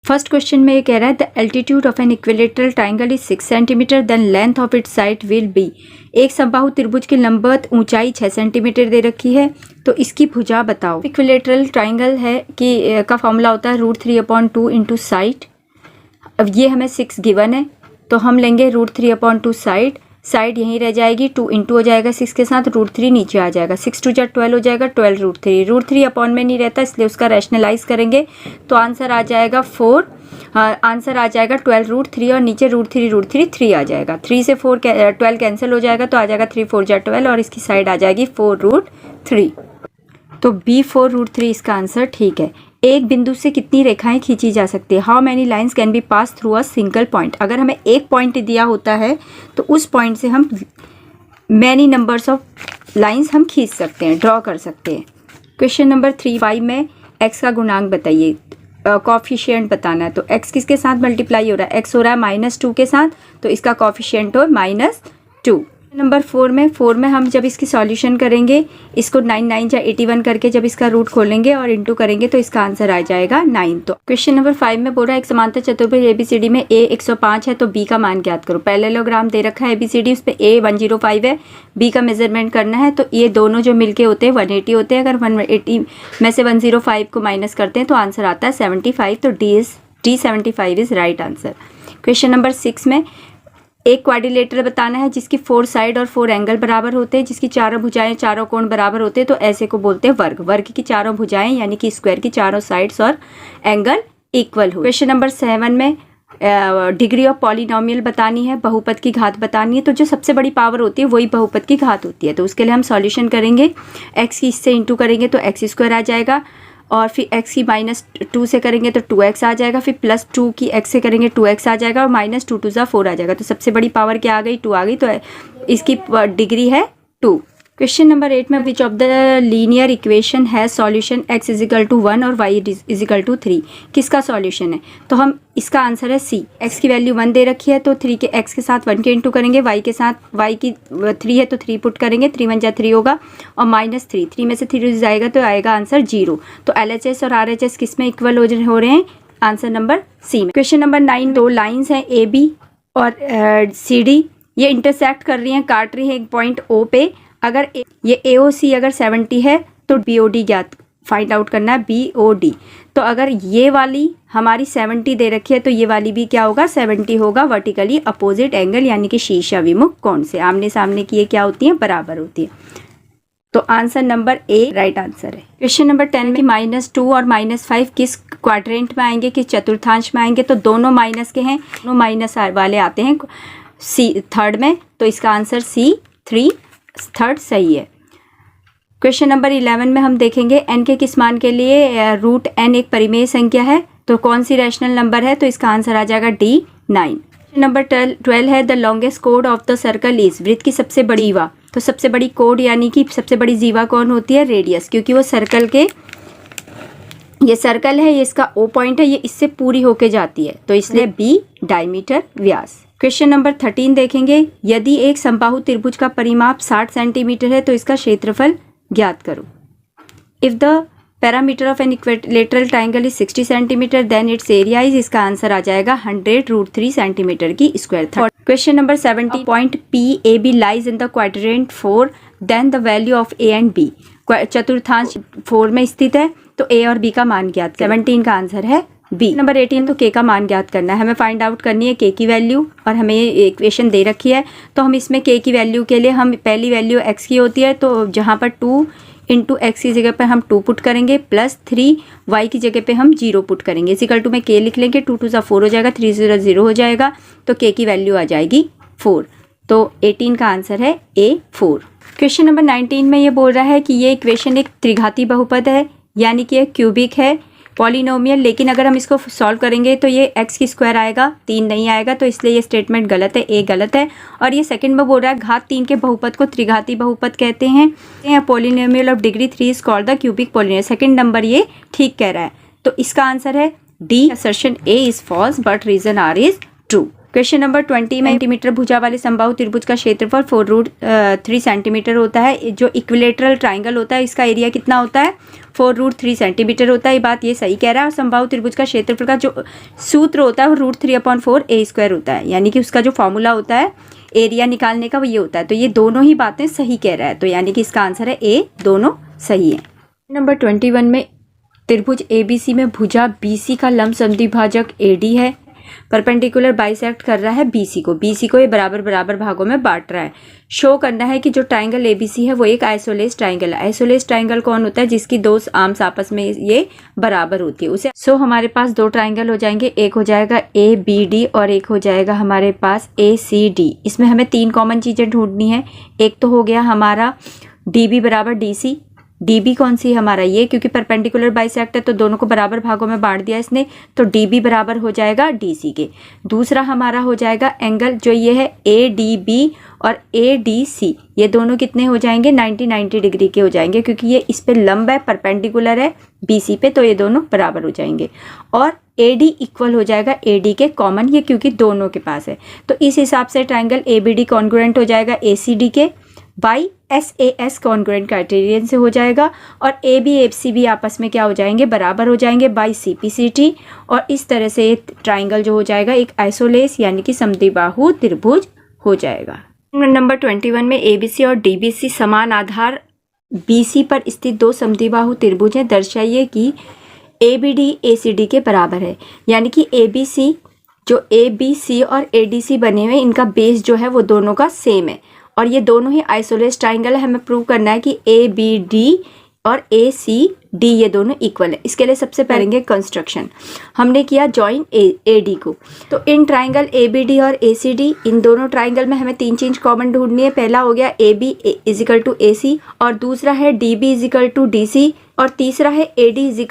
First question में ये कह रहा है the altitude of an equilateral triangle is 6 centimetre then length of its side will be. एक समबाहु त्रिभुज की लंबवत ऊंचाई 6 सेंटीमीटर दे रखी है, तो इसकी भुजा बताओ। इक्विलेटरल ट्राइंगल है कि का फॉर्मूला होता है √3/2 इंटू साइड। अब ये हमें 6 गिवन है, तो हम लेंगे √3/2 साइड यहीं रह जाएगी, 2 इंटू हो जाएगा 6 के साथ, √3 नीचे आ जाएगा, 6 2 12 हो जाएगा, 12 √3 अपॉन में नहीं रहता इसलिए उसका रैशनलाइज करेंगे तो आंसर आ जाएगा 4। आंसर आ जाएगा 12 √3 और नीचे √3 3 आ जाएगा, 3 से 12 कैंसिल हो जाएगा तो आ जाएगा 3 4 12 और इसकी साइड आ जाएगी 4 √3। तो B 4 √3 इसका आंसर ठीक है। एक बिंदु से कितनी रेखाएं खींची जा सकती है? How many lines can be pass through a single point. अगर हमें एक पॉइंट दिया होता है तो उस पॉइंट से हम मैनी नंबर्स ऑफ लाइन्स हम खींच सकते हैं, ड्रॉ कर सकते हैं। क्वेश्चन नंबर 3 में x का गुणांक बताइए, कॉफिशिएंट बताना है। तो x किसके साथ मल्टीप्लाई हो रहा है? x हो रहा है -2 के साथ, तो इसका कॉफिशिएंट हो -2। नंबर 4 में हम जब इसकी सॉल्यूशन करेंगे, इसको 9 9 या 81 करके जब इसका रूट खोलेंगे और इंटू करेंगे तो इसका आंसर आ जाएगा 9। तो क्वेश्चन नंबर 5 में बोल रहा है एक समांतर चतुर्भुज ABCD में A 105 है तो B का मान ज्ञात करो। पैरेललोग्राम दे रखा है ABCD, उस पर A 105 है, B का मेजरमेंट करना है, तो ये दोनों जो मिलके होते हैं 180 होते हैं। अगर 180 में से 105 को माइनस करते हैं तो आंसर आता है 75, तो D 75 is right answer. Question number 6 में एक क्वाड्रिलेटरल बताना है जिसकी 4 साइड और 4 एंगल बराबर होते हैं, जिसकी चारों भुजाएं चारों कोण बराबर होते हैं, तो ऐसे को बोलते हैं वर्ग। वर्ग की चारों भुजाएं यानी कि स्क्वायर की चारों साइड्स और एंगल इक्वल हो। क्वेश्चन नंबर 7 में डिग्री ऑफ पॉलिनोमियल बतानी है, बहुपद की घात बतानी है। तो जो सबसे बड़ी पावर होती है वही बहुपद की घात होती है, तो उसके लिए हम सॉल्यूशन करेंगे। x की इससे इंटू करेंगे तो x² आ जाएगा, और फिर x की -2 से करेंगे तो 2x आ जाएगा, फिर +2 की x से करेंगे 2x आ जाएगा, और -2 2 4 आ जाएगा। तो सबसे बड़ी पावर क्या आ गई? 2 आ गई, तो इसकी डिग्री है 2। क्वेश्चन नंबर 8 में which of the linear equation है सॉल्यूशन x = 1 और y = 3। किसका सॉल्यूशन है? तो हम इसका आंसर है C। x की वैल्यू 1 दे रखी है तो 3 के x के साथ 1 के इंटू करेंगे, y के साथ y की 3 है तो 3 पुट करेंगे, 3 1 जा 3 होगा, और -3 में से 3 जाएगा तो आएगा आंसर 0। तो LHS और RHS किस में इक्वल हो रहे हैं? आंसर नंबर C में। क्वेश्चन नंबर 9 दो लाइन्स हैं AB और CD, ये इंटरसेक्ट कर रही हैं, काट रही हैं एक पॉइंट O पे। अगर ये AOC अगर 70 है तो BOD ज्ञात फाइंड आउट करना है, BOD। तो अगर ये वाली हमारी 70 दे रखी है तो ये वाली भी क्या होगा? 70 होगा। वर्टिकली अपोजिट एंगल यानी कि शीर्ष विमुख कोण से आमने सामने की ये क्या होती है? बराबर होती है। तो answer number A right answer है। क्वेश्चन नंबर 10 में -2 और -5 किस क्वाड्रेंट में आएंगे, किस चतुर्थांश में आएंगे? तो दोनों माइनस के हैं, दोनों माइनस वाले आते हैं थर्ड में, तो इसका आंसर C 3 थर्ड सही है। क्वेश्चन नंबर 11 में हम देखेंगे n के किस मान के लिए √n एक परिमेय संख्या है, तो कौन सी रैशनल नंबर है? तो इसका आंसर आ जाएगा D 9। क्वेश्चन नंबर 12 है the longest code of the circle is. वृत्त की सबसे बड़ी जीवा, तो सबसे बड़ी कोड यानी कि सबसे बड़ी जीवा कौन होती है? रेडियस, क्योंकि वो सर्कल के, ये सर्कल है, ये इसका O पॉइंट है, ये इससे पूरी होके जाती है, तो इसलिए B डायमीटर व्यास। क्वेश्चन नंबर 13 देखेंगे, यदि एक समबाहु त्रिभुज का परिमाप 60 सेंटीमीटर है तो इसका क्षेत्रफल ज्ञात करो। If the parameter of an equilateral triangle is 60 centimetre then its area is, इसका आंसर आ जाएगा 100 √3 सेंटीमीटर की square. Question number 17 point PAB lies in the quadrant 4 then the value of A and B। चतुर्थांश 4 में स्थित है तो A और B का मान ज्ञात। 17 का आंसर है B। नंबर 18 तो K का मान ज्ञात करना है, हमें फाइंड आउट करनी है K की वैल्यू, और हमें ये इक्वेशन दे रखी है। तो हम इसमें K की वैल्यू के लिए हम पहली वैल्यू x की होती है, तो जहाँ पर 2 × x की जगह पर हम 2 पुट करेंगे, +3 y की जगह पे हम 0 पुट करेंगे, = में K लिख लेंगे, 2 2 4 हो जाएगा, 3 0 0 हो जाएगा, तो K की वैल्यू आ जाएगी 4। तो 18 का आंसर है A 4। क्वेश्चन नंबर 19 में ये बोल रहा है कि ये इक्वेशन एक त्रिघाती बहुपद है, यानी कि एक क्यूबिक है, पॉलिनोमियल, लेकिन अगर हम इसको सॉल्व करेंगे तो ये x² आएगा, 3 नहीं आएगा, तो इसलिए ये स्टेटमेंट गलत है, A गलत है। और ये सेकंड में बोल रहा है घात 3 के बहुपद को त्रिघाती बहुपद कहते हैं। Polynomial of degree 3 is called the cubic polynomial. Second number ये ठीक कह रहा है, तो इसका आंसर है D। Assertion A is false but reason R is true. Question number 20 में सेंटीमीटर भुजा वाले समबाहु त्रिभुज का क्षेत्रफल 4√3 सेंटीमीटर होता है। जो इक्विलेटरल ट्राइंगल होता है इसका एरिया कितना होता है, 4√3 सेंटीमीटर होता है। ये बात ये सही कह रहा है। और समबाहु त्रिभुज का क्षेत्रफल का जो सूत्र होता है वो √3/4 a² होता है, यानी कि उसका जो फॉर्मूला होता है एरिया निकालने का वो ये होता है। तो ये दोनों ही बातें सही कह रहा है, तो यानी कि इसका आंसर है ए, दोनों सही है। नंबर 21 में त्रिभुज ABC में भुजा BC का लंब समद्विभाजक AD है, परपेंडिकुलर बाइसेक्ट कर रहा है BC को ये बराबर बराबर भागों में बांट रहा है। शो करना है कि जो ट्राइंगल ABC है वो एक आइसोलेस ट्राइंगल है। आइसोलेस ट्राइंगल कौन होता है, जिसकी दो आर्म्स आपस में ये बराबर होती है उसे। हमारे पास दो ट्राइंगल हो जाएंगे, एक हो जाएगा ABD और एक हो जाएगा हमारे पास ACD। इसमें हमें तीन कॉमन चीजें ढूंढनी है। एक तो हो गया हमारा DB बराबर DC। DB कौन सी है हमारा ये, क्योंकि परपेंडिकुलर बाइसेक्ट है तो दोनों को बराबर भागों में बांट दिया इसने, तो DB बराबर हो जाएगा DC के। दूसरा हमारा हो जाएगा एंगल जो ये है ADB और ADC, ये दोनों कितने हो जाएंगे 90 डिग्री के हो जाएंगे, क्योंकि ये इस पे लंब है, परपेंडिकुलर है BC पे, तो ये दोनों बराबर हो जाएंगे। और AD इक्वल हो जाएगा AD के कॉमन, ये क्योंकि दोनों के पास है। तो इस हिसाब से ट्राइंगल ABD कॉन्ग्रुएंट हो जाएगा ACD के, बाई SAS कॉन्ग्रुएंट क्राइटेरियन से हो जाएगा। और AB AC भी आपस में क्या हो जाएंगे, बराबर हो जाएंगे बाई CPCT। और इस तरह से ये ट्राइंगल जो हो जाएगा एक आइसोलेस यानी कि समद्विबाहु त्रिभुज हो जाएगा। नंबर 21 में ABC और DBC समान आधार BC पर स्थित दो समद्विबाहु त्रिभुज हैं। दर्शाइए कि ABD ACD के बराबर है, यानी कि ABC जो ABC और ADC बने हुए इनका बेस जो है वो दोनों का सेम है और ये दोनों ही आइसोलेस ट्राइंगल है। हमें प्रूव करना है कि ABD और ACD ये दोनों इक्वल है। इसके लिए सबसे पहले कंस्ट्रक्शन हमने किया जॉइन AD को। तो इन ट्राइंगल ABD और ACD, इन दोनों ट्राइंगल में हमें तीन चीज कॉमन ढूंढनी है। पहला हो गया AB = AC और दूसरा है DB = DC और तीसरा है AD =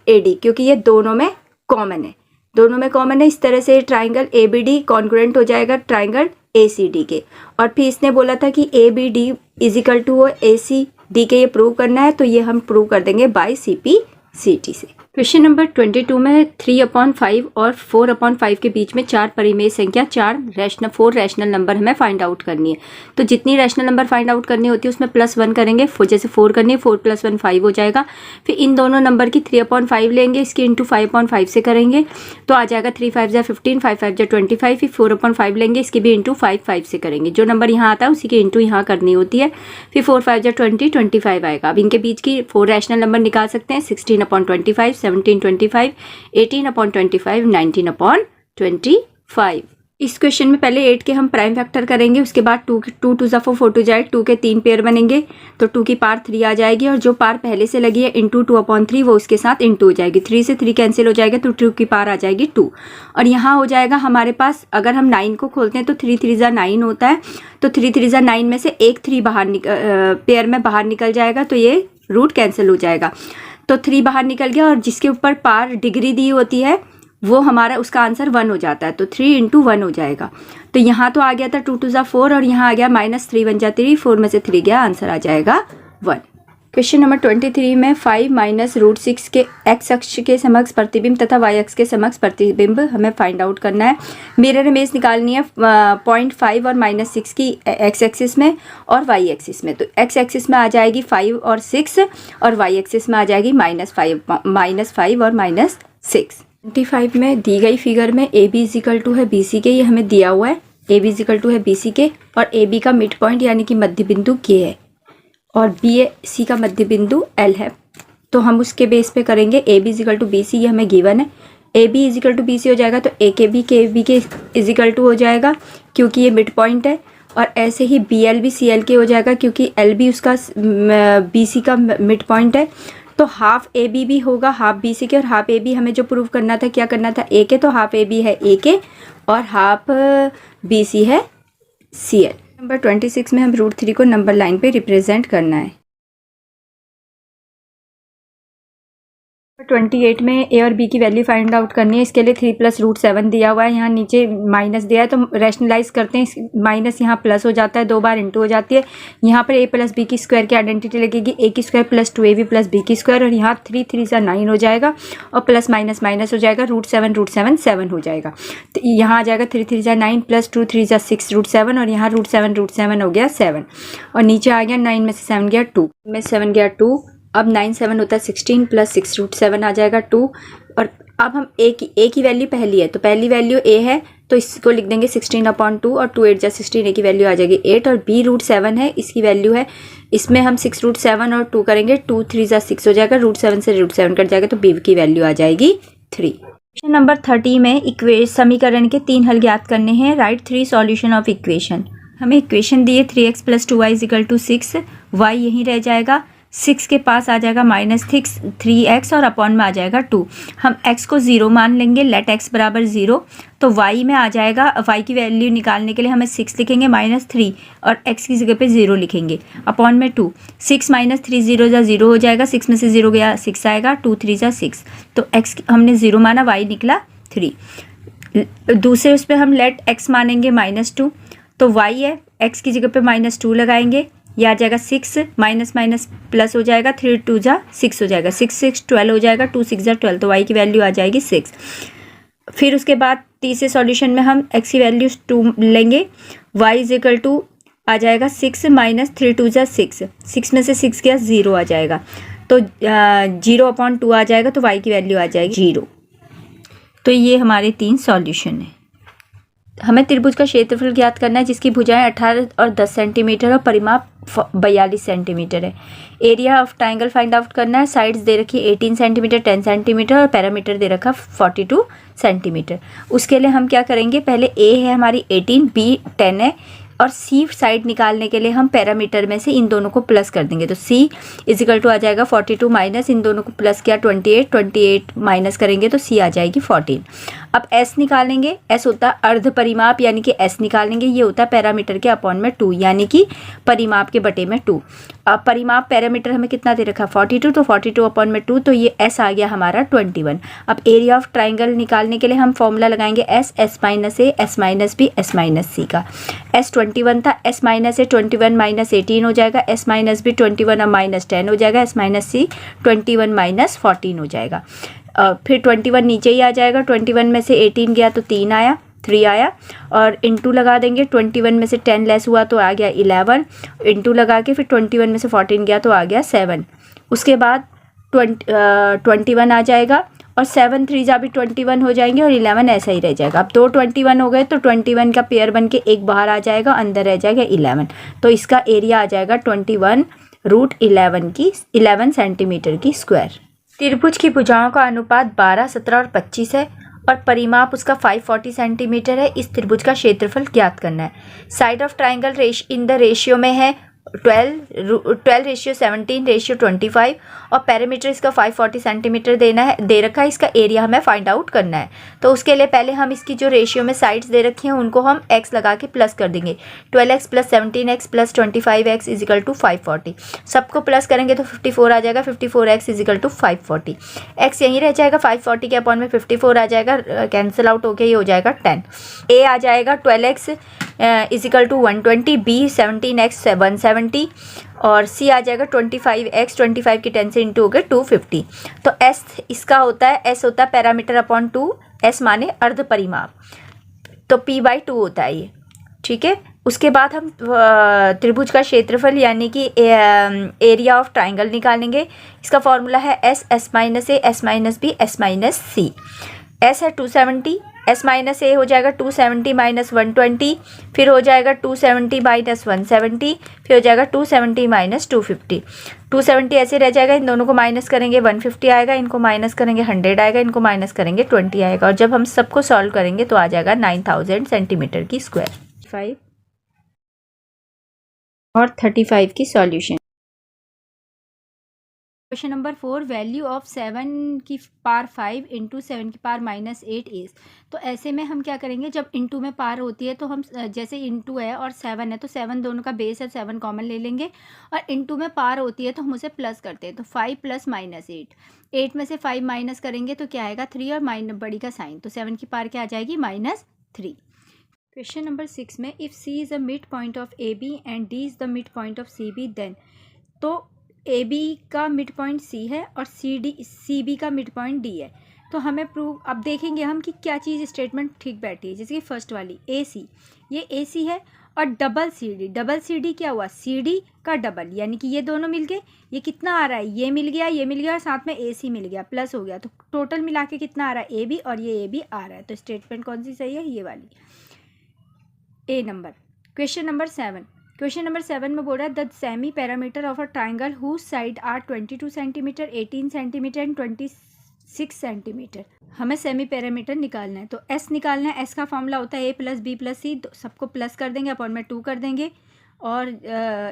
AD, क्योंकि ये दोनों में कॉमन है, दोनों में कॉमन है। इस तरह से ट्राइंगल ABD कॉन्ग्रुएंट हो जाएगा ट्राइंगल ACD के। और फिर इसने बोला था कि ABD = ACD के ये प्रूव करना है, तो ये हम प्रूव कर देंगे बाय CPCT से। क्वेश्चन नंबर 22 में 3/5 और 4/5 के बीच में चार परिमेय संख्या 4 रैशनल नंबर हमें फाइंड आउट करनी है। तो जितनी रैशनल नंबर फाइंड आउट करनी होती है उसमें +1 करेंगे, जैसे 4 करनी है 4 + 1 5 हो जाएगा। फिर इन दोनों नंबर की 3/5 लेंगे, इसकी इंटू 5/5 से करेंगे तो आ जाएगा 3 5 = 15, 5 5 = 25। फिर 4/5 लेंगे, इसकी भी इंटू 5 5 से करेंगे। जो नंबर यहाँ आता है उसी की इंटू यहाँ करनी होती है। फिर 4 5 = 20, 25 आएगा। अब इनके बीच की 4 रैशनल नंबर निकाल सकते हैं, 16/25, 17/25, 18/25, 19/25। इस क्वेश्चन में पहले 8 के हम प्राइम फैक्टर करेंगे, उसके बाद 2 2 × 4 4 जाए, 2 के 3 पेयर बनेंगे तो 2 की पार 3 आ जाएगी और जो पार पहले से लगी है इंटू 2/3 वो उसके साथ इंटू हो जाएगी। 3 से 3 कैंसिल हो जाएगा तो 2 की पार आ जाएगी 2। और यहाँ हो जाएगा हमारे पास, अगर हम 9 को खोलते हैं तो 3 3 = 9 होता है, तो 3 3 = 9 में से एक 3 पेयर में बाहर निकल जाएगा, तो ये रूट कैंसिल हो जाएगा। तो 3 बाहर निकल गया और जिसके ऊपर पार डिग्री दी होती है वो हमारा उसका आंसर 1 हो जाता है, तो 3 × 1 हो जाएगा। तो यहाँ तो आ गया था 2 2 = 4 और यहाँ आ गया -3 1 = 3, 4 में से 3 गया, आंसर आ जाएगा 1। क्वेश्चन नंबर 23 में 5 - √6 के x अक्ष के समक्ष प्रतिबिंब तथा y अक्ष के समक्ष प्रतिबिंब हमें फाइंड आउट करना है। मिरर इमेज निकालनी है 0.5 और -6 की x एक्सिस में और y एक्सिस में। तो x एक्सिस में आ जाएगी 5 और 6 और y एक्सिस में आ जाएगी -5 और -6। 25 में दी गई फिगर में AB = है BC के, ये हमें दिया हुआ है AB = है BC के और AB का मिड पॉइंट यानी कि मध्य बिंदु K है और BC का मध्य बिंदु L है। तो हम उसके बेस पे करेंगे AB = BC, ये हमें गिवन है। AB = BC हो जाएगा तो AKB KB के = हो जाएगा क्योंकि ये मिड पॉइंट है। और ऐसे ही BL भी CL के हो जाएगा क्योंकि L भी उसका BC का मिड पॉइंट है। तो हाफ AB भी होगा हाफ BC के और हाफ AB हमें जो प्रूव करना था, क्या करना था, A के, तो हाफ AB है A के और हाफ BC है CL। नंबर 26 में हम √3 को नंबर लाइन पे रिप्रेजेंट करना है। 28 में ए और बी की वैल्यू फाइंड आउट करनी है। इसके लिए 3 + √7 दिया हुआ है, यहाँ नीचे माइनस दिया है तो रैशनलाइज करते हैं, माइनस यहाँ प्लस हो जाता है, 2 बार इंटू हो जाती है। यहाँ पर a + b की स्क्वायर की आइडेंटिटी लगेगी, a की स्क्वायर + 2ab + b की स्क्वायर, और यहाँ 3 3 = 9 हो जाएगा और प्लस माइनस माइनस हो जाएगा, √7 7 हो जाएगा। तो यहाँ आ जाएगा 3 3 = 9 + 2 3 = 6 √7, और यहाँ √7 हो गया 7, और नीचे आ गया 9 में से 7 गया 2, में 7 गया 2। अब 9 7 होता है 16 + 6 √7 आ जाएगा 2। और अब हम a की वैल्यू पहली है तो पहली वैल्यू a है तो इसको लिख देंगे 16/2, और 2 8 = 16, a की वैल्यू आ जाएगी 8, और b √7 है, इसकी वैल्यू है, इसमें हम 6 √7 और 2 करेंगे, 2 3 = 6 हो जाएगा, √7 से √7 कट जाएगा तो b की वैल्यू आ जाएगी 3। क्वेश्चन नंबर 30 में समीकरण के 3 हल ज्ञात करने हैं। Right 3 solution of equation. हमें इक्वेशन दिए 3x + 2y = 6, y यहीं रह जाएगा, 6 के पास आ जाएगा -6 3x और अपॉन में आ जाएगा 2। हम x को 0 मान लेंगे, लेट x = 0, तो y में आ जाएगा, y की वैल्यू निकालने के लिए हमें 6 लिखेंगे -3 और x की जगह पे 0 लिखेंगे, अपॉन में 2। 6 - 3 0 = 0 हो जाएगा, 6 में से 0 गया 6 आएगा, 2 3 = 6, तो x हमने 0 माना, y निकला 3। दूसरे उस पर हम लेट x मानेंगे -2, तो y है, x की जगह पे -2 लगाएंगे, यह आ जाएगा 6, माइनस माइनस प्लस हो जाएगा, 3 2 = 6 हो जाएगा, 6 6 12 हो जाएगा, 2 6 = 12, तो y की वैल्यू आ जाएगी 6। फिर उसके बाद तीसरे सॉल्यूशन में हम x की वैल्यू 2 लेंगे, y = आ जाएगा 6 - 3 2 = 6, 6 में से 6 गया 0 आ जाएगा, तो 0/2 आ जाएगा, तो y की वैल्यू आ जाएगी 0। तो ये हमारे 3 सॉल्यूशन है। हमें त्रिभुज का क्षेत्रफल ज्ञात करना है जिसकी भुजाएं 18 और 10 सेंटीमीटर और परिमाप 42 सेंटीमीटर है। Area of triangle find out करना है। साइड्स दे रखी 18 सेंटीमीटर 10 सेंटीमीटर और पैरामीटर दे रखा 42 सेंटीमीटर। उसके लिए हम क्या करेंगे, पहले ए है हमारी 18, बी 10 है, और सी साइड निकालने के लिए हम पैरामीटर में से इन दोनों को प्लस कर देंगे, तो सी = आ जाएगा 42 माइनस इन दोनों को प्लस किया 28, 28 माइनस करेंगे तो सी आ जाएगी 14। अब एस निकालेंगे, एस होता है अर्ध परिमाप यानी कि एस निकालेंगे, ये होता है पैरामीटर के अपॉन में 2 यानी कि परिमाप के बटे में 2। अब परिमाप पैरामीटर हमें कितना दे रखा 42, तो 42 अपॉन में 2, तो ये एस आ गया हमारा 21। अब एरिया ऑफ ट्राइंगल निकालने के लिए हम फॉर्मूला लगाएंगे S - a, s - b, s - c का। एस 21 था, s - a 21 - 18 हो जाएगा, s - b 21 और -10 हो जाएगा, s - c 21 - 14 हो जाएगा। फिर 21 नीचे ही आ जाएगा, 21 में से 18 गया तो 3 आया, 3 आया, और इंटू लगा देंगे, 21 में से 10 लेस हुआ तो आ गया 11, इंटू लगा के फिर 21 में से 14 गया तो आ गया 7। उसके बाद 21 आ जाएगा, और 7 3 जा भी 21 हो जाएंगे, और 11 ऐसा ही रह जाएगा। अब 2 21 हो गए तो 21 का पेयर बन के एक बाहर आ जाएगा, अंदर रह जाएगा 11, तो इसका एरिया आ जाएगा 21√11 सेंटीमीटर की स्क्वायर। त्रिभुज की भुजाओं का अनुपात 12, 17 और 25 है और परिमाप उसका 540 सेंटीमीटर है। इस त्रिभुज का क्षेत्रफल ज्ञात करना है। Side of triangle in the ratio में है 12:17:25 और पैरामीटर इसका 540 सेंटीमीटर दे रखा है। इसका एरिया हमें फाइंड आउट करना है। तो उसके लिए पहले हम इसकी जो रेशियो में साइड्स दे रखी हैं उनको हम x लगा के प्लस कर देंगे। 12x + 17x + 25x = 540। सबको प्लस करेंगे तो 54 आ जाएगा। 54x = 540। x यहीं रह जाएगा, 540 के अपॉन में 54 आ जाएगा, कैंसिल आउट होके ये हो जाएगा 10। a आ जाएगा 12x = 120, b 17x 170 और c आ जाएगा 25x, 25 की 10 से इंटू हो गए 250। तो s इसका होता है, s होता है पैरामीटर अपॉन 2, s माने अर्ध परिमाप, तो p/2 होता है ये, ठीक है। उसके बाद हम त्रिभुज का क्षेत्रफल यानी कि एरिया ऑफ ट्राइंगल निकालेंगे। इसका फॉर्मूला है s - a, s - b, s - c। s है 270, s - a हो जाएगा 270 - 120, फिर हो जाएगा 270 - 170, फिर हो जाएगा 270 - 250। 270 ऐसे रह जाएगा, इन दोनों को माइनस करेंगे 150 आएगा, इनको माइनस करेंगे 100 आएगा, इनको माइनस करेंगे 20 आएगा, और जब हम सबको सॉल्व करेंगे तो आ जाएगा 9000 सेंटीमीटर की स्क्वायर। 5 और 35 की solution. Question number 4, value of 7 की पावर 5 इंटू 7 की पावर -8 इज। तो ऐसे में हम क्या करेंगे, जब इंटू में पावर होती है तो हम जैसे इंटू है और 7 है तो 7 दोनों का बेस है, 7 कॉमन ले लेंगे, और इंटू में पावर होती है तो हम उसे प्लस करते हैं, तो 5 प्लस -8, 8 में से 5 माइनस करेंगे तो क्या आएगा 3 और माइनस बड़ी का साइन, तो 7 की पावर क्या आ जाएगी -3। क्वेश्चन नंबर 6 में if C is a mid point of A B and D is the mid point of C B then, तो ए बी का मिड पॉइंट सी है और सी बी का मिड पॉइंट डी है। तो हमें prove, अब देखेंगे हम कि क्या चीज़ स्टेटमेंट ठीक बैठी है। जैसे कि फर्स्ट वाली ए सी, ये ए सी है और डबल सी डी क्या हुआ, सी डी का डबल, यानी कि ये दोनों मिल गए, ये कितना आ रहा है, ये मिल गया और साथ में ए सी मिल गया, प्लस हो गया, तो टोटल मिला के कितना आ रहा है ए बी, और ये ए बी आ रहा है। तो स्टेटमेंट कौन सी सही है, ये वाली, ए नंबर। क्वेश्चन नंबर 7 में बोल रहा है the semi parameter of a triangle whose side are 22 centimetre, 18 centimetre and 26 centimetre. हमें सेमी पैरामीटर निकालना है, तो एस निकालना है। एस का फॉर्मूला होता है ए प्लस बी प्लस सी, तो सबको प्लस कर देंगे, अपॉन में 2 कर देंगे और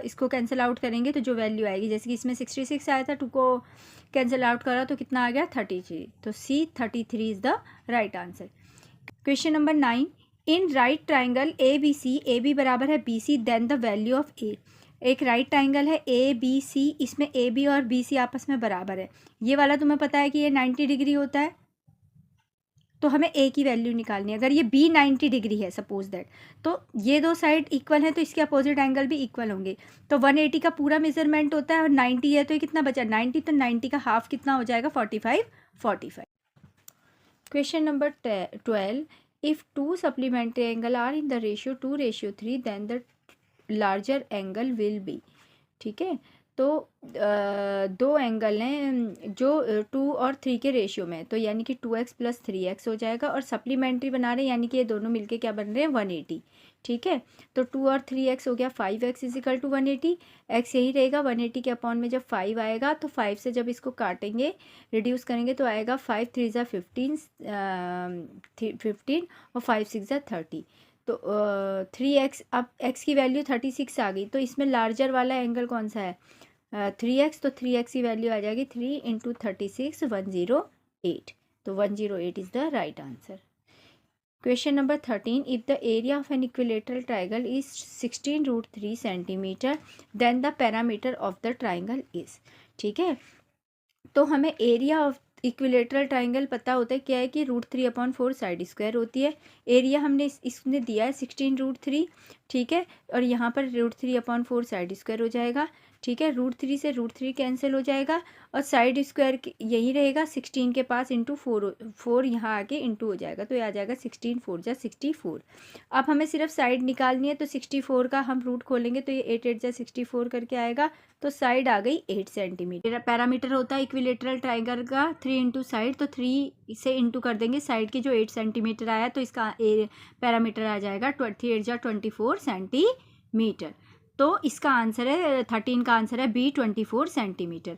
इसको कैंसिल आउट करेंगे तो जो वैल्यू आएगी, जैसे कि इसमें 66 आया था, 2 को कैंसिल आउट करा तो कितना आ गया 33, तो C 33 is the right answer. Question number 9, in right triangle A B C, A B बराबर है B C, then the value of A. एक राइट ट्राइंगल है ए बी सी, इसमें ए बी और बी सी आपस में बराबर है। ये वाला तुम्हें पता है कि ये 90 डिग्री होता है, तो हमें ए की वैल्यू निकालनी है। अगर ये बी 90 डिग्री है सपोज दैट, तो ये दो साइड इक्वल है तो इसके अपोजिट एंगल भी इक्वल होंगे। तो 180 का पूरा मेजरमेंट होता है और 90 है तो ये कितना बचा 90, तो 90 का हाफ कितना हो जाएगा 45। Question number 12, if two supplementary angle are in the ratio 2:3 then the larger angle will be। ठीक है, तो दो एंगल हैं जो 2 और 3 के रेशियो में, तो यानी कि 2x प्लस 3x हो जाएगा, और सप्लीमेंट्री बना रहे हैं यानी कि ये दोनों मिलके क्या बन रहे हैं 180। ठीक है, तो 2 और 3x हो गया 5x इजिकल टू 180, x यही रहेगा 180 के अपॉन में जब 5 आएगा तो 5 से जब इसको काटेंगे रिड्यूस करेंगे तो आएगा 5 3 ज़ा 15 और 5 6 ज़ा 30, तो 3x, अब x की वैल्यू 36 आ गई, तो इसमें लार्जर वाला एंगल कौन सा है 3x, तो 3x की वैल्यू आ जाएगी 3 इंटू 36 108, तो 108 is the right answer. Question number 13, if the area of an equilateral triangle is 16√3 centimetre then the parameter of the triangle is. ठीक है, तो हमें एरिया ऑफ इक्विलेटरल ट्राइंगल पता होता है क्या है कि √3/4 साइड स्क्वायर होती है। एरिया हमने इसने दिया है 16√3, ठीक है, और यहाँ पर √3/4 साइड स्क्वायर हो जाएगा। ठीक है, √3 से √3 कैंसिल हो जाएगा और साइड स्क्वायर यही रहेगा 16 के पास इंटू 4 यहाँ आके इंटू हो जाएगा, तो ये आ जाएगा 16 4 जा 64। अब हमें सिर्फ साइड निकालनी है, तो 64 का हम रूट खोलेंगे तो ये 8 8 जा 64 करके आएगा, तो साइड आ गई 8 सेंटीमीटर। पैरामीटर होता है इक्विलेटरल ट्राइंगल का 3 इंटू साइड, तो 3 से इंटू कर देंगे साइड के जो 8 सेंटीमीटर आया, तो इसका पैरामीटर आ जाएगा 3 8 जा 24 सेंटीमीटर। तो इसका आंसर है 13 का आंसर है बी 24 सेंटीमीटर।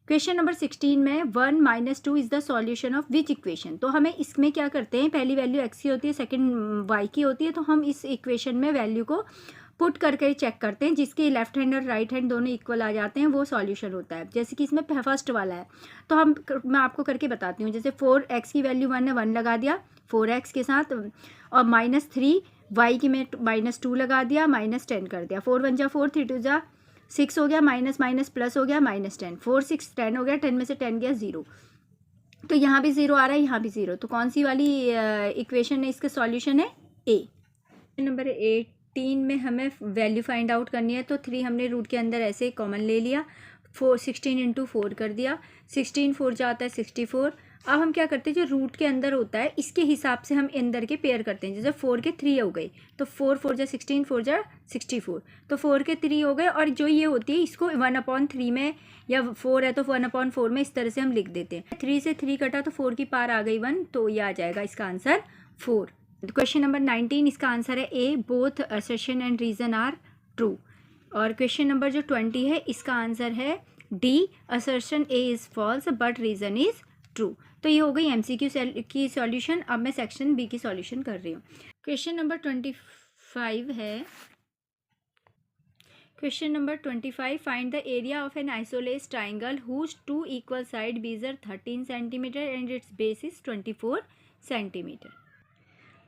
क्वेश्चन नंबर 16 में 1 - 2 is the solution of which equation. तो हमें इसमें क्या करते हैं, पहली वैल्यू x की होती है, सेकंड y की होती है, तो हम इस इक्वेशन में वैल्यू को पुट करके चेक करते हैं, जिसके लेफ्ट हैंड और राइट हैंड दोनों इक्वल आ जाते हैं वो सॉल्यूशन होता है। जैसे कि इसमें फर्स्ट वाला है, तो मैं आपको करके बताती हूँ। जैसे 4x की वैल्यू 1 है, 1 लगा दिया 4x के साथ, और -3 y की में -2 लगा दिया, -10 कर दिया, 4 1 जा 4 3 2 जा 6 हो गया, माइनस माइनस प्लस हो गया -10, 4 6 10 हो गया, 10 में से 10 गया 0, तो यहाँ भी 0 आ रहा है, यहाँ भी 0, तो कौन सी वाली इक्वेशन है, इसका सॉल्यूशन है ए। नंबर 18 में हमें वैल्यू फाइंड आउट करनी है, तो 3 हमने रूट के अंदर ऐसे कॉमन ले लिया, 16 इंटू 4 कर दिया, 16 4 जाता है 64। अब हम क्या करते हैं, जो रूट के अंदर होता है इसके हिसाब से हम अंदर के पेयर करते हैं। जैसे 4 के 3 हो गए, तो 4 4 जा 16 4 जा 64, तो 4 के 3 हो गए, और जो ये होती है इसको 1/3 में, या 4 है तो 1/4 में, इस तरह से हम लिख देते हैं। 3 से 3 कटा तो 4 की पार आ गई 1, तो ये आ जाएगा इसका आंसर 4। क्वेश्चन नंबर 19, इसका आंसर है A, both assertion and reason are true. और क्वेश्चन नंबर जो 20 है, इसका आंसर है D, assertion A is false but reason is true. तो ये हो गई MCQ की सॉल्यूशन। अब मैं सेक्शन बी की सॉल्यूशन कर रही हूँ। क्वेश्चन नंबर 25 है, Question number 25. Find the area of an isosceles triangle whose two equal side B's are 13 cm and its base is 24 cm.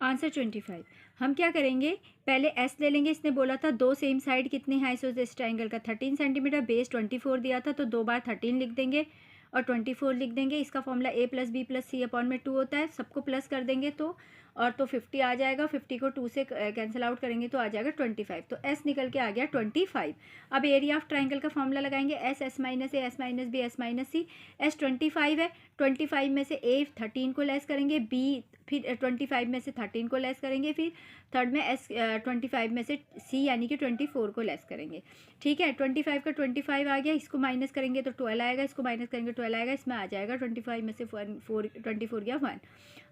Answer 25. हम क्या करेंगे, पहले एस ले लेंगे. इसने बोला था दो सेम साइड कितने हैं आइसोसेलेस ट्राइंगल का, 13 सेंटीमीटर, बेस 24 दिया था, तो दो बार 13 लिख देंगे और 24 लिख देंगे. इसका formula a plus B plus C upon में 2 होता है. सबको प्लस कर देंगे तो 50 आ जाएगा. 50 को 2 से कैंसिल आउट करेंगे तो आ जाएगा 25. तो s निकल के आ गया 25. अब एरिया ऑफ ट्राइंगल का फॉर्मूला लगाएंगे, s minus A, s minus B, s minus C. s 25 है, 25 में से a 13 को लेस करेंगे, b फिर 25 में से 13 को लेस करेंगे, फिर थर्ड में s 25 में से c यानी कि 24 को लेस करेंगे. ठीक है, 25 का 25 आ गया, इसको माइनस करेंगे तो 12 आएगा, इसको माइनस करेंगे 12 आएगा, इसमें आ जाएगा 25 में से 24 गया 1.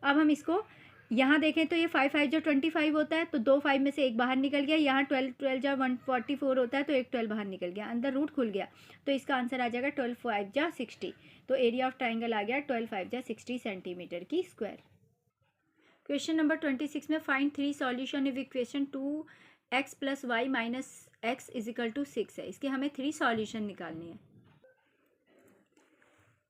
अब हम इसको यहाँ देखें तो ये 5 5 जो 25 होता है, तो 2 5 में से एक बाहर निकल गया. यहाँ 12 जो 144 होता है, तो एक 12 बाहर निकल गया, अंदर रूट खुल गया, तो इसका आंसर आ जाएगा 12 5 जा 60. तो एरिया ऑफ ट्राइंगल आ गया 12 5 जा 60 सेंटीमीटर की स्क्वायर. क्वेश्चन नंबर 26 में find 3 solution of equation 2x plus Y minus X is equal to 6 है. इसके हमें 3 सॉल्यूशन निकालने हैं.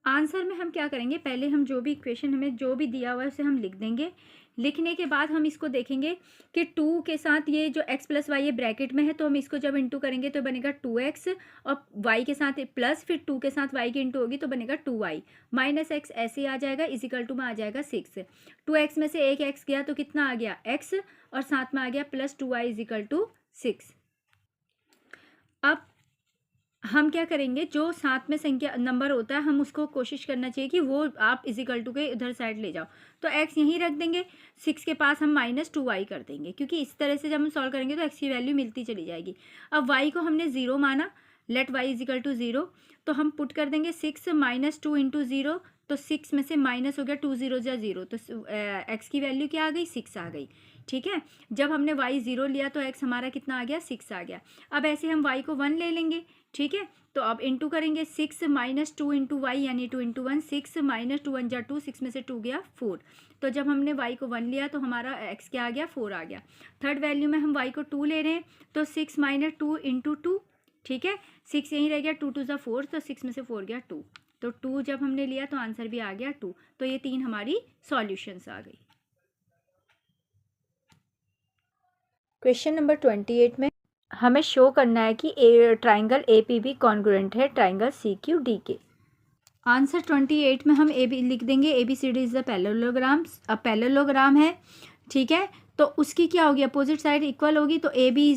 आंसर में हम क्या करेंगे, पहले हम जो भी इक्वेशन हमें जो भी दिया हुआ है उसे हम लिख देंगे. लिखने के बाद हम इसको देखेंगे कि 2 के साथ ये जो x प्लस वाई ये ब्रैकेट में है, तो हम इसको जब इंटू करेंगे तो बनेगा 2x, और y के साथ प्लस फिर 2 के साथ y की इंटू होगी तो बनेगा 2y माइनस x ऐसे आ जाएगा, इजिकल टू में आ जाएगा 6. 2x में से एक x गया तो कितना आ गया x, और साथ में आ गया प्लस 2y इजिकल टू 6. अब हम क्या करेंगे, जो साथ में संख्या नंबर होता है हम उसको कोशिश करना चाहिए कि वो आप इजिकल टू के इधर साइड ले जाओ. तो x यहीं रख देंगे, 6 के पास हम माइनस 2y कर देंगे, क्योंकि इस तरह से जब हम सॉल्व करेंगे तो x की वैल्यू मिलती चली जाएगी. अब y को हमने 0 माना, लेट y इजिकल टू 0, तो हम पुट कर देंगे 6 माइनस 2 इंटू 0, तो 6 में से माइनस हो गया 2 0 जा 0, तो x की वैल्यू क्या आ गई, 6 आ गई. ठीक है, जब हमने y 0 लिया तो x हमारा कितना आ गया, 6 आ गया. अब ऐसे हम y को 1 ले लेंगे. ठीक है, तो अब इंटू करेंगे 6 माइनस 2 इंटू वाई यानी 2 इंटू 1, 6 माइनस 2 1 जा 2, 6 में से 2 गया 4. तो जब हमने y को 1 लिया तो हमारा x क्या आ गया, 4 आ गया. थर्ड वैल्यू में हम y को 2 ले रहे हैं, तो 6 माइनस 2 इंटू 2. ठीक है, 6 यहीं रह गया, 2 2 जा 4, तो 6 में से 4 गया 2, तो 2 जब हमने लिया तो आंसर भी आ गया 2. तो ये 3 हमारी सॉल्यूशंस आ गई. क्वेश्चन नंबर 28 में हमें शो करना है कि triangle A P B congruent है ट्राइंगल सी क्यू डी के. आंसर 28 में हम ए बी लिख देंगे, A B C D is the parallelogram. अब पैरेललोग्राम है, ठीक है, तो उसकी क्या होगी, अपोजिट साइड इक्वल होगी, तो ए बी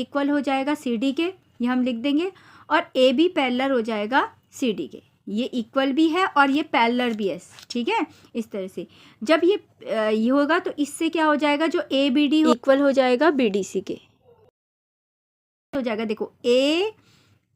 इक्वल हो जाएगा सी डी के, ये हम लिख देंगे, और ए बी पैरेलल हो जाएगा सी डी के. ये इक्वल भी है और ये पैरेलल भी है. ठीक है, इस तरह से जब ये होगा तो इससे क्या हो जाएगा, जो ए बी डी इक्वल हो जाएगा बी डी सी के हो जाएगा. देखो ए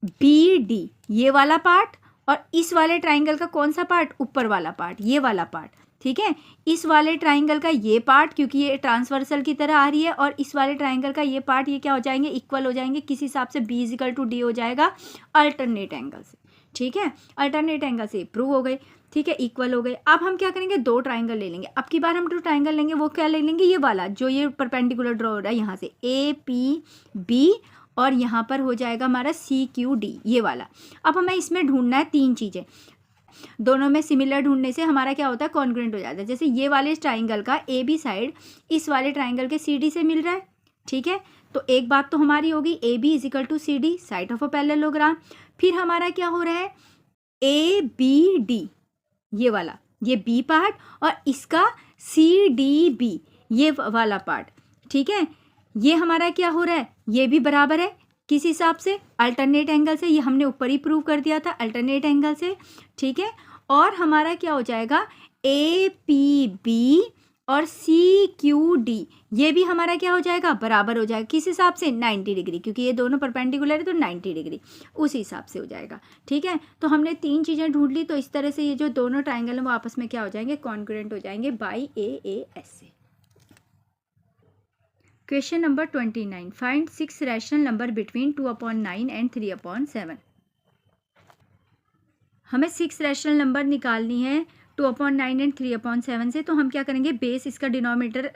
बी डी ये वाला पार्ट, और इस वाले ट्राइंगल का कौन सा पार्ट, ऊपर वाला पार्ट, ये वाला पार्ट. ठीक है, इस वाले ट्राइंगल का ये पार्ट, क्योंकि ये ट्रांसवर्सल की तरह आ रही है, और इस वाले ट्राइंगल का ये पार्ट, ये क्या हो जाएंगे, इक्वल हो जाएंगे. किस हिसाब से, बी इजिकल टू डी हो जाएगा अल्टरनेट एंगल से. ठीक है, अल्टरनेट एंगल से प्रूव हो गए. ठीक है, इक्वल हो गए. अब हम क्या करेंगे, 2 ट्राइंगल ले लेंगे. अब की बार हम 2 ट्राइंगल लेंगे, वो क्या ले लेंगे, ये वाला जो ये परपेंडिकुलर ड्रॉ हो रहा है यहाँ से, ए पी बी, और यहाँ पर हो जाएगा हमारा सी क्यू डी, ये वाला. अब हमें इसमें ढूंढना है 3 चीज़ें. दोनों में सिमिलर ढूंढने से हमारा क्या होता है, कॉन्ग्रुएंट हो जाता है. जैसे ये वाले ट्राइंगल का ए बी साइड इस वाले ट्राइंगल के सी डी से मिल रहा है. ठीक है, तो एक बात तो हमारी होगी, A B is equal to C D, side of a parallelogram. फिर हमारा क्या हो रहा है, ए बी डी ये वाला, ये बी पार्ट, और इसका सी डी बी ये वाला पार्ट. ठीक है, ये हमारा क्या हो रहा है, ये भी बराबर है किस हिसाब से, अल्टरनेट एंगल से. ये हमने ऊपर ही प्रूव कर दिया था अल्टरनेट एंगल से. ठीक है, और हमारा क्या हो जाएगा, ए पी बी और सी क्यू डी ये भी हमारा क्या हो जाएगा, बराबर हो जाएगा. किस हिसाब से, 90 डिग्री, क्योंकि ये दोनों परपेंडिकुलर है तो 90 डिग्री उस हिसाब से हो जाएगा. ठीक है, तो हमने 3 चीज़ें ढूंढ ली. तो इस तरह से ये जो दोनों ट्राइंगल हैं वो आपस में क्या हो जाएंगे, कॉन्ग्रुएंट हो जाएंगे बाई ए एस से. Question number 29. Find 6 rational number between 2/9 and 3/7. हमें 6 रैशनल नंबर निकालनी है 2/9 एंड 3/7 से। तो हम क्या करेंगे, बेस इसका डिनोमिनेटर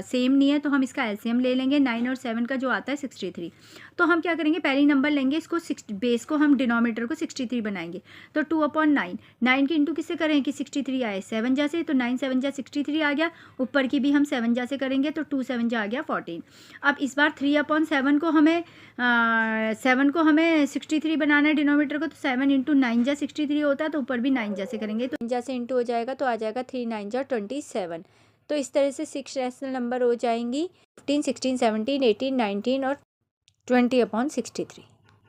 सेम नहीं है तो हम इसका एलसीएम ले लेंगे। 9 और 7 का जो आता है 63। तो हम क्या करेंगे, पहली नंबर लेंगे, इसको बेस को हम डिनोमिनेटर को 63 बनाएंगे। तो 2/9, 9 की इंटू किससे करें कि 63 आए 7 जा से, तो 9 7 जा 63 आ गया। ऊपर की भी हम 7 जा से करेंगे तो 2 7 जा आ गया 14। अब इस बार 3/7 को हमें 7 को हमें 63 बनाना है डिनोमिनेटर को, तो 7 इंटू 9 जा 63 होता है, तो ऊपर भी 9 जा से करेंगे तो 9 जा से इंटू हो जाएगा तो आ जाएगा 3 9 जा 27। तो इस तरह से 6 रैशनल नंबर हो जाएंगी 15 16 17 18 19 और 20/63।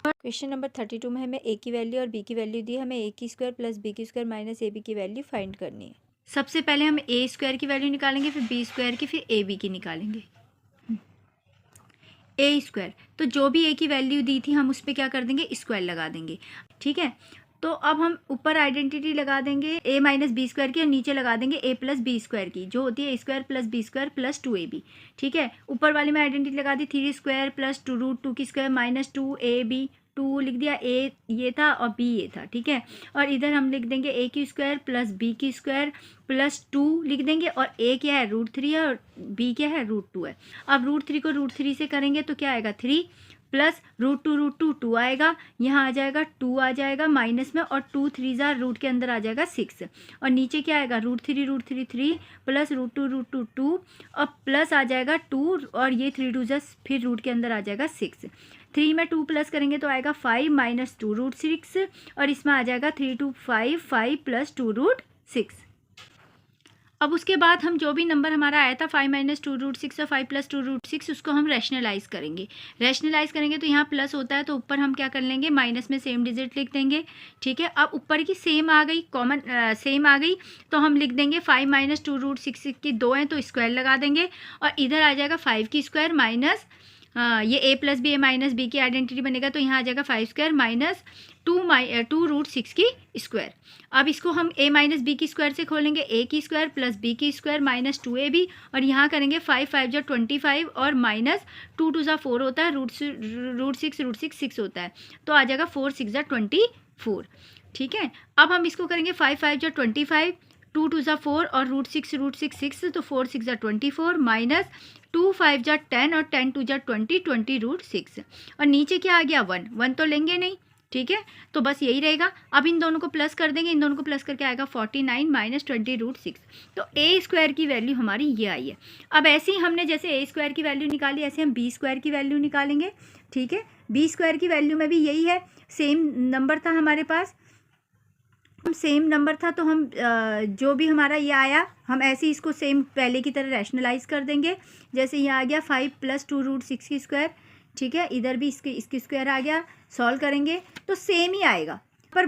क्वेश्चन नंबर 32 में हमें ए की वैल्यू और बी की वैल्यू दी है। हमें ए की स्क्वायर प्लस बी की स्क्वायर माइनस ए बी की वैल्यू फाइंड करनी है। सबसे पहले हम ए स्क्वायर की वैल्यू निकालेंगे, फिर बी स्क्वायर की, फिर ए बी की निकालेंगे। ए स्क्वायर, तो जो भी ए की वैल्यू दी थी हम उस पर क्या कर देंगे, स्क्वायर लगा देंगे। ठीक है, तो अब हम ऊपर आइडेंटिटी लगा देंगे ए माइनस बी स्क्वायर की और नीचे लगा देंगे ए प्लस बी स्क्वायर की, जो होती है A square plus B square plus 2ab। ठीक है, ऊपर वाले में आइडेंटिटी लगा दी 3 स्क्वायर प्लस 2√2 की स्क्वायर माइनस 2ab, 2 लिख दिया, ए ये था और बी ये था। ठीक है, और इधर हम लिख देंगे ए की स्क्वायर प्लस बी की स्क्वायर प्लस 2 लिख देंगे, और ए क्या है √3 है और बी क्या है √2 है। अब √3 को √3 से करेंगे तो क्या आएगा 3 प्लस √2 2 आएगा, यहाँ आ जाएगा 2 आ जाएगा माइनस में, और 2 3 जार रूट के अंदर आ जाएगा 6, और नीचे क्या आएगा √3 3 प्लस √2 2 और प्लस आ जाएगा 2, और ये 3 2 जार फिर रूट के अंदर आ जाएगा 6। 3 में 2 प्लस करेंगे तो आएगा 5 माइनस 2√6, और इसमें आ जाएगा 3 2 5 5 प्लस 2√6। अब उसके बाद हम जो भी नंबर हमारा आया था 5 माइनस 2√6 और 5 प्लस 2√6, उसको हम रैशनलाइज करेंगे। रैशनलाइज करेंगे तो यहाँ प्लस होता है तो ऊपर हम क्या कर लेंगे, माइनस में सेम डिजिट लिख देंगे। ठीक है, अब ऊपर की सेम आ गई, कॉमन सेम आ गई, तो हम लिख देंगे 5 माइनस 2√6 की 2 हैं तो स्क्वायर लगा देंगे, और इधर आ जाएगा 5 की स्क्वायर माइनस ये a plus B A minus B की आइडेंटिटी बनेगा, तो यहाँ आ जाएगा 5 स्क्वायर माइनस 2√6 की स्क्वायर। अब इसको हम a माइनस बी की स्क्वायर से खोलेंगे, a की स्क्वायर प्लस b की स्क्वायर माइनस 2ab, और यहाँ करेंगे 5 5 जा 25 और माइनस 2 2 जा 4 होता है, √6 6 होता है, तो आ जाएगा 4 6 जा 24। ठीक है, अब हम इसको करेंगे 5 5 जा 25, 2 2 जा 4 और √6 6, तो 4 6 जा 24 माइनस 2 5 जा 10 और 10 2 जा 20 20√6, और नीचे क्या आ गया 1 1 तो लेंगे नहीं। ठीक है, तो बस यही रहेगा। अब इन दोनों को प्लस कर देंगे, इन दोनों को प्लस करके आएगा 49 माइनस 20√6। तो ए स्क्वायर की वैल्यू हमारी ये आई है। अब ऐसे ही हमने जैसे ए स्क्वायर की वैल्यू निकाली, ऐसे हम बी स्क्वायर की वैल्यू निकालेंगे। ठीक है, बी स्क्वायर की वैल्यू में भी यही है, सेम नंबर था हमारे पास, सेम नंबर था, तो हम जो भी हमारा ये आया हम ऐसे ही इसको सेम पहले की तरह रैशनलाइज कर देंगे। जैसे ये आ गया 5 प्लस 2√6 की स्क्वायर। ठीक है, इधर भी इसकी स्क्वायर आ गया, सॉल्व करेंगे तो सेम ही आएगा, पर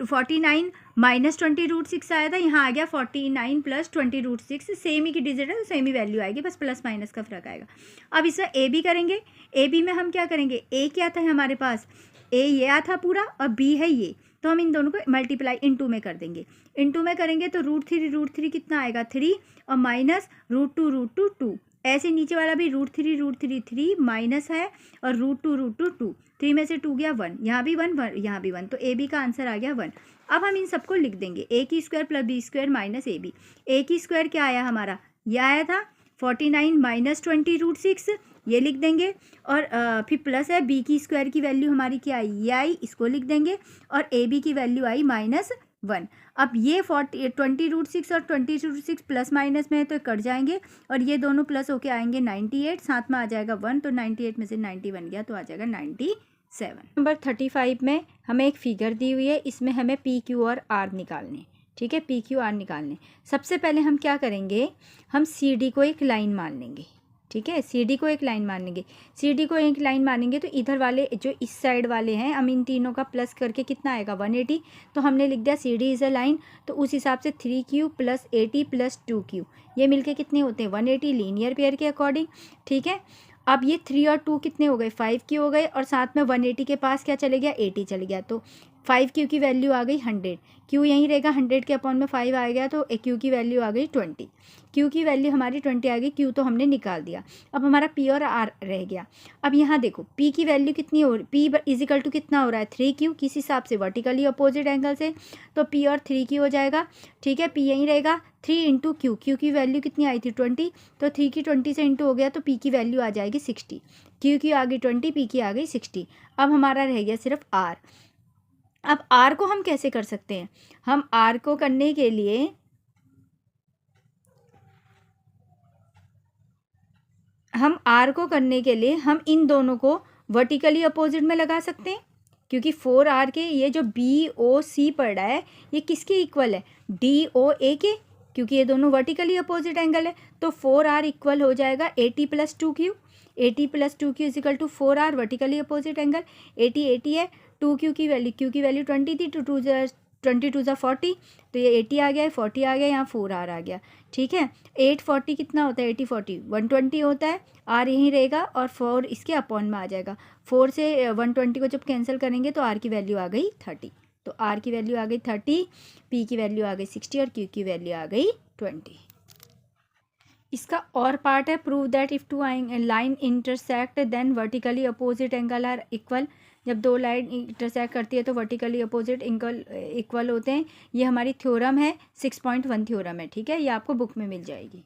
49 माइनस 20√6 आया था, यहाँ आ गया 49 प्लस 20√6, सेम ही की डिजिट है तो सेम ही वैल्यू आएगी, बस प्लस माइनस का फर्क आएगा। अब इसमें ए बी करेंगे, ए बी में हम क्या करेंगे, ए क्या था हमारे पास, ए ये आ था पूरा और बी है ये, तो हम इन दोनों को मल्टीप्लाई इनटू में कर देंगे। इनटू में करेंगे तो √3 कितना आएगा 3 और माइनस √2 2, ऐसे नीचे वाला भी √3 3 माइनस है और √2 2, 3 में से 2 गया 1, यहाँ भी 1 यहाँ भी 1, तो ए बी का आंसर आ गया 1। अब हम इन सबको लिख देंगे, ए की square plus B square minus A B. A की स्क्वायर क्या आया हमारा, यह आया था 49 माइनस 20√6, ये लिख देंगे, और फिर प्लस है बी की स्क्वायर की वैल्यू हमारी क्या आई, ये आई, इसको लिख देंगे, और ए बी की वैल्यू आई -1। अब ये 20√6 और 20√6 प्लस माइनस में है तो कट जाएंगे, और ये दोनों प्लस होके आएंगे 98, साथ में आ जाएगा 1, तो 98 में से 91 गया तो आ जाएगा 97। नंबर 35 में हमें एक फिगर दी हुई है, इसमें हमें पी क्यू और आर निकालने। ठीक है, पी क्यू आर निकालने। सबसे पहले हम क्या करेंगे, हम सी डी को एक लाइन मान लेंगे। ठीक है, सी डी को एक लाइन मानेंगे। सी डी को एक लाइन मानेंगे तो इधर वाले जो इस साइड वाले हैं, हम इन तीनों का प्लस करके कितना आएगा 180, तो हमने लिख दिया C D is a line, तो उस हिसाब से 3Q प्लस 80 प्लस 2Q, ये मिलके कितने होते हैं 180 लीनियर पेयर के अकॉर्डिंग। ठीक है, अब ये 3 और 2 कितने हो गए 5Q हो गए, और साथ में 180 के पास क्या चले गया 80 चले गया, तो 5 क्यू की वैल्यू आ गई 100, क्यू यहीं रहेगा, 100 के अपॉन में 5 आ गया तो क्यू की वैल्यू आ गई 20, क्यू की वैल्यू हमारी 20 आ गई, क्यू तो हमने निकाल दिया। अब हमारा पी और आर रह गया। अब यहाँ देखो पी की वैल्यू कितनी हो रही, पी इजिकल टू कितना हो रहा है 3Q, किस हिसाब से वर्टिकली अपोजिट एंगल से, तो पी और 3Q हो जाएगा। ठीक है, पी यहीं रहेगा, 3 इंटू क्यू, क्यू की वैल्यू कितनी आई थी 20, तो 3 की 20 से इंटू हो गया तो पी की वैल्यू आ जाएगी 60, क्यू की आ गई 20, पी की आ गई 60। अब हमारा रह गया सिर्फ आर। अब आर को हम कैसे कर सकते हैं, हम आर को करने के लिए हम इन दोनों को वर्टिकली अपोजिट में लगा सकते हैं, क्योंकि 4R के ये जो BOC पड़ रहा है ये किसके इक्वल है, DOA के, क्योंकि ये दोनों वर्टिकली अपोजिट एंगल है। तो 4R इक्वल हो जाएगा 80 + 2Q, 80 + 2Q is equal to 4R vertically opposite angle, 80 है, 2Q की वैल्यू, Q की वैल्यू 20 थी, 22 × 40, तो ये 80 आ गया, 40 आ गया, यहाँ 4R आ गया। ठीक है, 840 कितना होता है, 80 40 120 होता है, R यहीं रहेगा और 4 इसके अपॉन में आ जाएगा। 4 से 120 को जब कैंसिल करेंगे तो R की वैल्यू आ गई 30, तो R की वैल्यू आ गई 30, P की वैल्यू आ गई 60 और Q की वैल्यू आ गई 20। इसका और पार्ट है, prove that if two line intersect then vertically opposite angle are equal. जब दो लाइन इंटरसेक्ट करती है तो वर्टिकली अपोजिट एंगल इक्वल होते हैं। ये हमारी थ्योरम है, 6.1 थ्योरम है। ठीक है, ये आपको बुक में मिल जाएगी।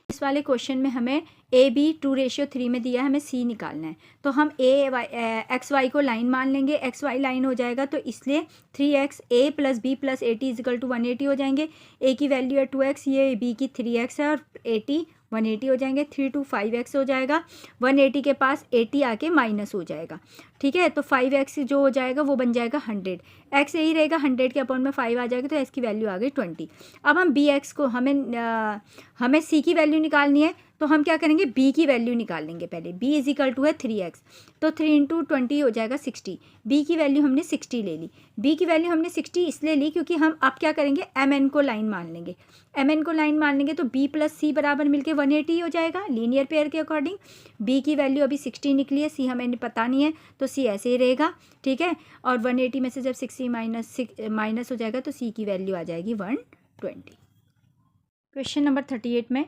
इस वाले क्वेश्चन में हमें AB 2:3 में दिया है, हमें C निकालना है। तो हम XY को लाइन मान लेंगे, XY लाइन हो जाएगा तो इसलिए 3x A + B + 80 is equal to 180 हो जाएंगे। A की वैल्यू है 2x, ये B की 3x है और 80 180 हो जाएंगे, 3 to 5x हो जाएगा, 180 के पास 80 आके माइनस हो जाएगा। ठीक है, तो 5x जो हो जाएगा वो बन जाएगा 100, x यही रहेगा, 100 के अपॉन में 5 आ जाएगा तो x की वैल्यू आ गई 20। अब हम bx को हमें c की वैल्यू निकालनी है, तो हम क्या करेंगे, b की वैल्यू निकाल लेंगे पहले। b इजिकल टू है 3x, तो 3 × 20 हो जाएगा 60, b की वैल्यू हमने 60 ले ली। b की वैल्यू हमने 60 इसलिए ली क्योंकि हम अब क्या करेंगे, mn को लाइन मान लेंगे। mn को लाइन मान लेंगे तो b + c बराबर मिलके 180 हो जाएगा लीनियर पेयर के अकॉर्डिंग। b की वैल्यू अभी 60 निकली है, c हमें पता नहीं है तो c ऐसे ही रहेगा। ठीक है, और 180 में से जब 60 माइनस हो जाएगा तो c की वैल्यू आ जाएगी 120। क्वेश्चन नंबर 38 में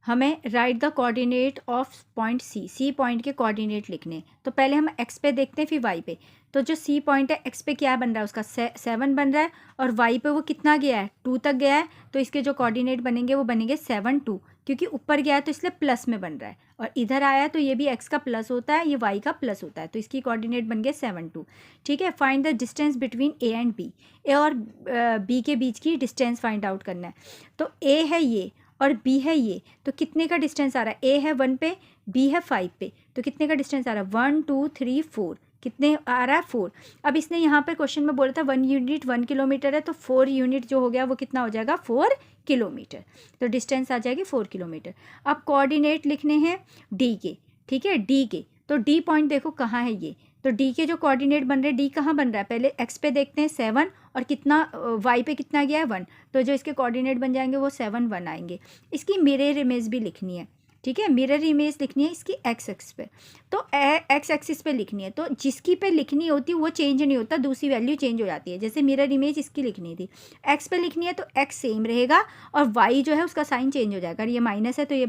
हमें write the coordinate of point C point के कोऑर्डिनेट लिखने हैं। तो पहले हम एक्स पे देखते हैं फिर वाई पे। तो जो सी पॉइंट है एक्स पे क्या बन रहा है, उसका 7 बन रहा है और वाई पे वो कितना गया है, 2 तक गया है। तो इसके जो कोऑर्डिनेट बनेंगे वो बनेंगे 7 2, क्योंकि ऊपर गया है तो इसलिए प्लस में बन रहा है, और इधर आया तो ये भी एक्स का प्लस होता है, ये वाई का प्लस होता है, तो इसकी कोऑर्डिनेट बन गए 7 2। ठीक है, find the distance between A and B. A और बी के बीच की डिस्टेंस फाइंड आउट करना है। तो ए है ये और B है ये, तो कितने का डिस्टेंस आ रहा है, A है 1 पे, B है 5 पे, तो कितने का डिस्टेंस आ रहा है 1 2 3 4, कितने आ रहा है 4। अब इसने यहाँ पर क्वेश्चन में बोला था 1 यूनिट 1 किलोमीटर है, तो 4 यूनिट जो हो गया वो कितना हो जाएगा 4 किलोमीटर, तो डिस्टेंस आ जाएगी 4 किलोमीटर। अब कोऑर्डिनेट लिखने हैं D के। ठीक है, D के, तो D पॉइंट देखो कहाँ है ये, तो D के जो कोऑर्डिनेट बन रहे हैं, D कहाँ बन रहा है, पहले x पे देखते हैं 7 और कितना y पे कितना गया है 1, तो जो इसके कोऑर्डिनेट बन जाएंगे वो 7 1 आएंगे। इसकी मिरर इमेज भी लिखनी है। ठीक है, मिरर इमेज लिखनी है इसकी x एक्सिस पे, तो x एक्सिस पे लिखनी है। तो जिसकी पे लिखनी होती है वो चेंज नहीं होता, दूसरी वैल्यू चेंज हो जाती है। जैसे मिरर इमेज इसकी लिखनी थी, x पे लिखनी है तो x सेम रहेगा और y जो है उसका साइन चेंज हो जाएगा। ये माइनस है तो ये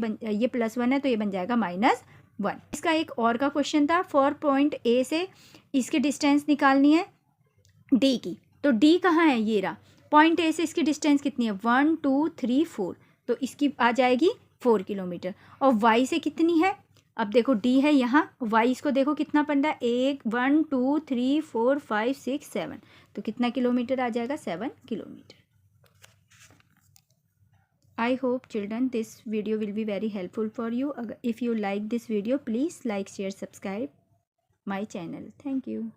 +1 है तो ये बन जाएगा -1। इसका एक और का क्वेश्चन था, फॉर पॉइंट A से इसकी डिस्टेंस निकालनी है D की। तो D कहाँ है, ये रहा, पॉइंट A से इसकी डिस्टेंस कितनी है 1 2 3 4, तो इसकी आ जाएगी 4 किलोमीटर। और Y से कितनी है, अब देखो D है यहाँ, Y इसको देखो कितना बन रहा है 1 2 3 4 5 6 7, तो कितना किलोमीटर आ जाएगा 7 kilometre. I hope children this video will be very helpful for you. If you like this video, please like, share, subscribe my channel. Thank you.